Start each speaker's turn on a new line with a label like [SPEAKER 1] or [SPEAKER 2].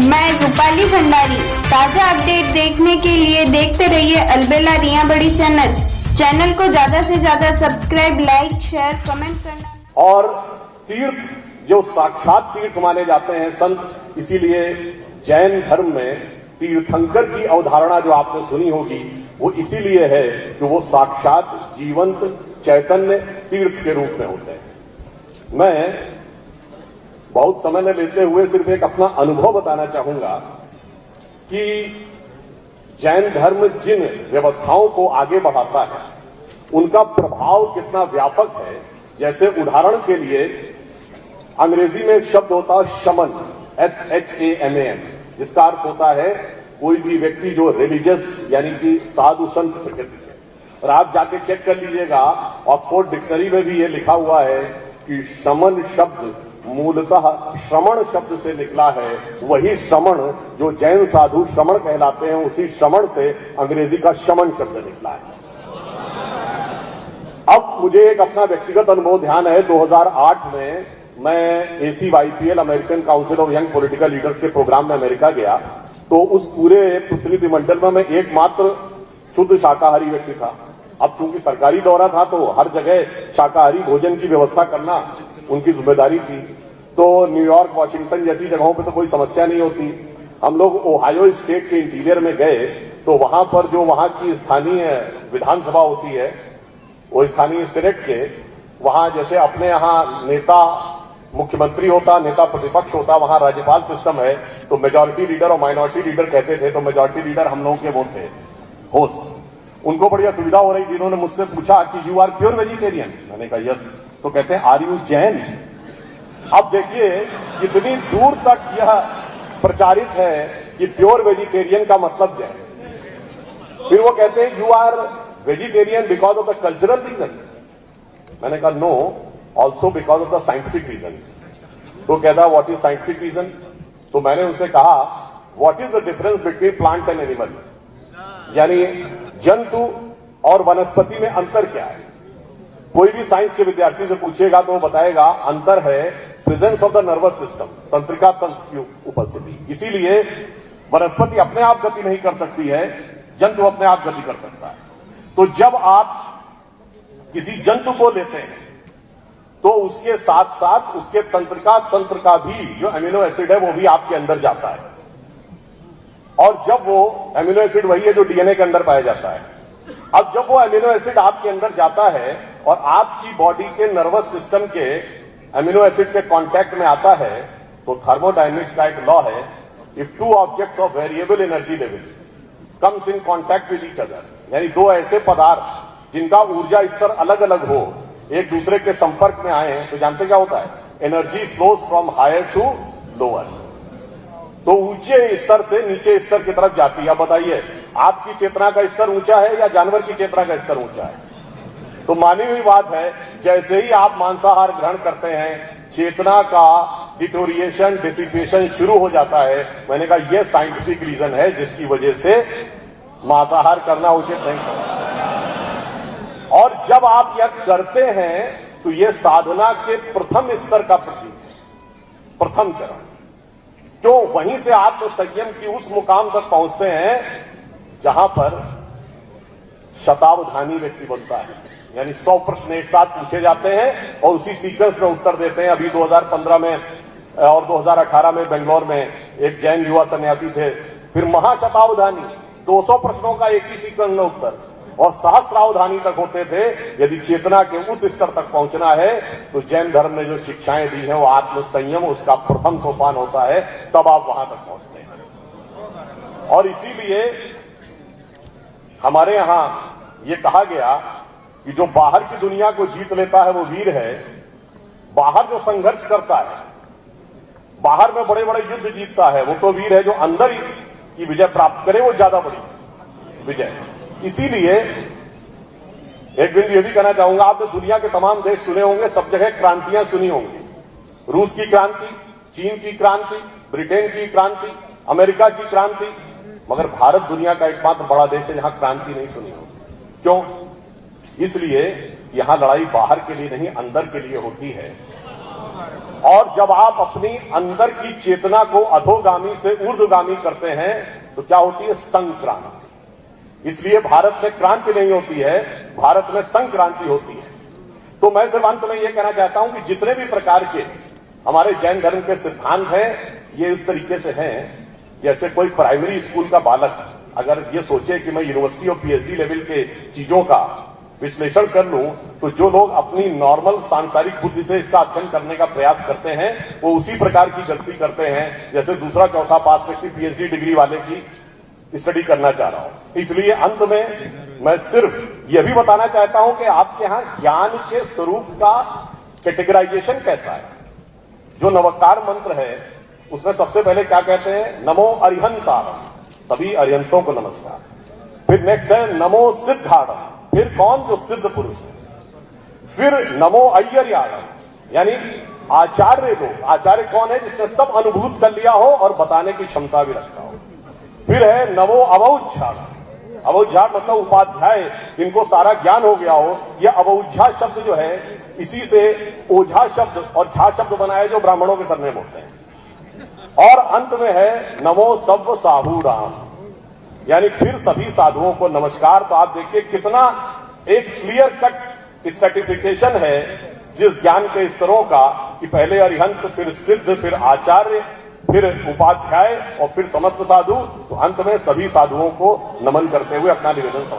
[SPEAKER 1] मैं रूपाली भंडारी। ताजा अपडेट देखने के लिए देखते रहिए अलबेला रिया बड़ी चैनल को ज्यादा से ज्यादा सब्सक्राइब, लाइक, शेयर, कमेंट करना।
[SPEAKER 2] और तीर्थ जो साक्षात तीर्थ माने जाते हैं संत, इसीलिए जैन धर्म में तीर्थंकर की अवधारणा जो आपने सुनी होगी वो इसीलिए है कि वो साक्षात जीवंत चैतन्य तीर्थ के रूप में होते हैं। मैं बहुत समय न लेते हुए सिर्फ एक अपना अनुभव बताना चाहूंगा कि जैन धर्म जिन व्यवस्थाओं को आगे बढ़ाता है उनका प्रभाव कितना व्यापक है। जैसे उदाहरण के लिए अंग्रेजी में एक शब्द होता है शमन, SHAMAN, जिसका अर्थ होता है कोई भी व्यक्ति जो रिलीजियस यानी कि साधु संत प्रकृति है। और आप जाके चेक कर लीजिएगा, ऑक्सफोर्ड डिक्शनरी में भी ये लिखा हुआ है कि शमन शब्द मूलतः श्रमण शब्द से निकला है। वही श्रमण जो जैन साधु श्रमण कहलाते हैं, उसी श्रमण से अंग्रेजी का शमन शब्द निकला है। अब मुझे एक अपना व्यक्तिगत अनुभव ध्यान है। 2008 में मैं ACYPL, American council of young political leaders के प्रोग्राम में अमेरिका गया। तो उस पूरे प्रतिनिधिमंडल में मैं एकमात्र शुद्ध शाकाहारी व्यक्ति था। अब चूंकि सरकारी दौरा था तो हर जगह शाकाहारी भोजन की व्यवस्था करना उनकी जिम्मेदारी थी। तो न्यूयॉर्क, वॉशिंगटन जैसी जगहों पे तो कोई समस्या नहीं होती। हम लोग ओहायो स्टेट के इंटीरियर में गए तो वहां पर जो वहां की स्थानीय विधानसभा होती है, वो स्थानीय सीनेट के वहां जैसे अपने यहां नेता मुख्यमंत्री होता, नेता प्रतिपक्ष होता, वहां राज्यपाल सिस्टम है। तो मेजॉरिटी लीडर और माइनॉरिटी लीडर कहते थे। तो मेजॉरिटी लीडर हम लोगों के वो थे होस्ट। उनको बढ़िया सुविधा हो रही थी। इन्होंने मुझसे पूछा कि यू आर प्योर वेजिटेरियन। मैंने कहा यस। तो कहते हैं आर यू जैन। अब देखिए कितनी दूर तक यह प्रचारित है कि प्योर वेजिटेरियन का मतलब जैन। फिर वो कहते हैं you are vegetarian because of the cultural reason. मैंने कहा no, also because of the scientific reason. तो कहता व्हाट इज साइंटिफिक रीजन। तो मैंने उनसे कहा what is the difference between plant and animal, यानी जंतु और वनस्पति में अंतर क्या है। कोई भी साइंस के विद्यार्थी से पूछेगा तो वो बताएगा अंतर है presence of the nervous system, तंत्रिका तंत्र की उपस्थिति। इसीलिए वनस्पति अपने आप गति नहीं कर सकती है, जंतु अपने आप गति कर सकता है। तो जब आप किसी जंतु को लेते हैं तो उसके साथ साथ उसके तंत्रिका तंत्र का भी जो अमीनो एसिड है वो भी आपके अंदर जाता है। और जब वो अमीनो एसिड वही है जो डीएनए के अंदर पाया जाता है। अब जब वो अमीनो एसिड आपके अंदर जाता है और आपकी बॉडी के नर्वस सिस्टम के अमीनो एसिड के कांटेक्ट में आता है, तो थर्मोडायनेमिक्स का एक लॉ है, if two objects of variable energy level comes in contact with each other, यानी दो ऐसे पदार्थ जिनका ऊर्जा स्तर अलग अलग हो एक दूसरे के संपर्क में आए, तो जानते क्या होता है, energy flows from higher to lower. तो ऊंचे स्तर से नीचे स्तर की तरफ जाती है। अब बताइए आपकी चेतना का स्तर ऊंचा है या जानवर की चेतना का स्तर ऊंचा है। तो मानी हुई बात है, जैसे ही आप मांसाहार ग्रहण करते हैं चेतना का डिटोरिएशन, डिसिपेशन शुरू हो जाता है। मैंने कहा यह साइंटिफिक रीजन है जिसकी वजह से मांसाहार करना उचित नहीं समझता। और जब आप यह करते हैं तो यह साधना के प्रथम स्तर का प्रतीक है, प्रथम चरण। तो वहीं से आत्म संयम की उस मुकाम तक पहुंचते हैं जहां पर शतावधानी व्यक्ति बनता है, यानी 100 प्रश्न एक साथ पूछे जाते हैं और उसी सीक्वेंस में उत्तर देते हैं। अभी 2015 में और 2018 में बेंगलोर में एक जैन युवा सन्यासी थे, फिर महाशतावधानी 200 प्रश्नों का एक ही सीक्वेंस में उत्तर, और सहस्रावधानी तक होते थे। यदि चेतना के उस स्तर तक पहुंचना है तो जैन धर्म ने जो शिक्षाएं दी हैं वो आत्म संयम उसका प्रथम सोपान होता है, तब आप वहां तक पहुंचते हैं। और इसीलिए हमारे यहां ये कहा गया कि जो बाहर की दुनिया को जीत लेता है वो वीर है। बाहर जो संघर्ष करता है, बाहर में बड़े बड़े युद्ध जीतता है, वो तो वीर है। जो अंदर की विजय प्राप्त करे वो ज्यादा बड़ी विजय है। इसीलिए एक बिंदु ये भी कहना चाहूंगा, आपने दुनिया के तमाम देश सुने होंगे, सब जगह क्रांतियां सुनी होंगी। रूस की क्रांति, चीन की क्रांति, ब्रिटेन की क्रांति, अमेरिका की क्रांति, मगर भारत दुनिया का एकमात्र बड़ा देश है जहां क्रांति नहीं सुनी होगी। क्यों? इसलिए यहां लड़ाई बाहर के लिए नहीं अंदर के लिए होती है। और जब आप अपनी अंदर की चेतना को अधोगामी से ऊर्ध्वगामी करते हैं तो क्या होती है? संक्रांति। इसलिए भारत में क्रांति नहीं होती है, भारत में संक्रांति होती है। तो मैं सिर्फ अंत में यह कहना चाहता हूं कि जितने भी प्रकार के हमारे जैन धर्म के सिद्धांत हैं, ये इस तरीके से हैं जैसे कोई प्राइमरी स्कूल का बालक अगर ये सोचे कि मैं यूनिवर्सिटी और पीएचडी लेवल के चीजों का विश्लेषण कर लूं, तो जो लोग अपनी नॉर्मल सांसारिक बुद्धि से इसका अध्ययन करने का प्रयास करते हैं वो उसी प्रकार की गलती करते हैं जैसे दूसरा चौथा पास व्यक्ति पीएचडी डिग्री वाले की स्टडी करना चाह रहा हूं। इसलिए अंत में मैं सिर्फ यह भी बताना चाहता हूं कि आपके यहां ज्ञान के स्वरूप का कैटेगराइजेशन कैसा है। जो नवकार मंत्र है उसमें सबसे पहले क्या कहते हैं? नमो अरिहंतारम, सभी अरिहंतों को नमस्कार। फिर नेक्स्ट है नमो सिद्धारम, फिर कौन? जो सिद्ध पुरुष है। फिर नमो अय्यर्याणम, यानी आचार्य लोग। आचार्य कौन है? जिसने सब अनुभूत कर लिया हो और बताने की क्षमता भी रखता हो। फिर है नमो अवौझाण। अवौझाण मतलब उपाध्याय, इनको सारा ज्ञान हो गया हो। यह अवौझा शब्द जो है इसी से ओझा शब्द और झा शब्द बनाए जो ब्राह्मणों के सरनेम होते हैं। और अंत में है नमो सव्व साहूराम, यानी फिर सभी साधुओं को नमस्कार। तो आप देखिए कितना एक क्लियर कट स्ट्रैटिफिकेशन है जिस ज्ञान के स्तरों का कि पहले अरिहंत, फिर सिद्ध, फिर आचार्य, फिर उपाध्याय और फिर समस्त साधु। तो अंत में सभी साधुओं को नमन करते हुए अपना निवेदन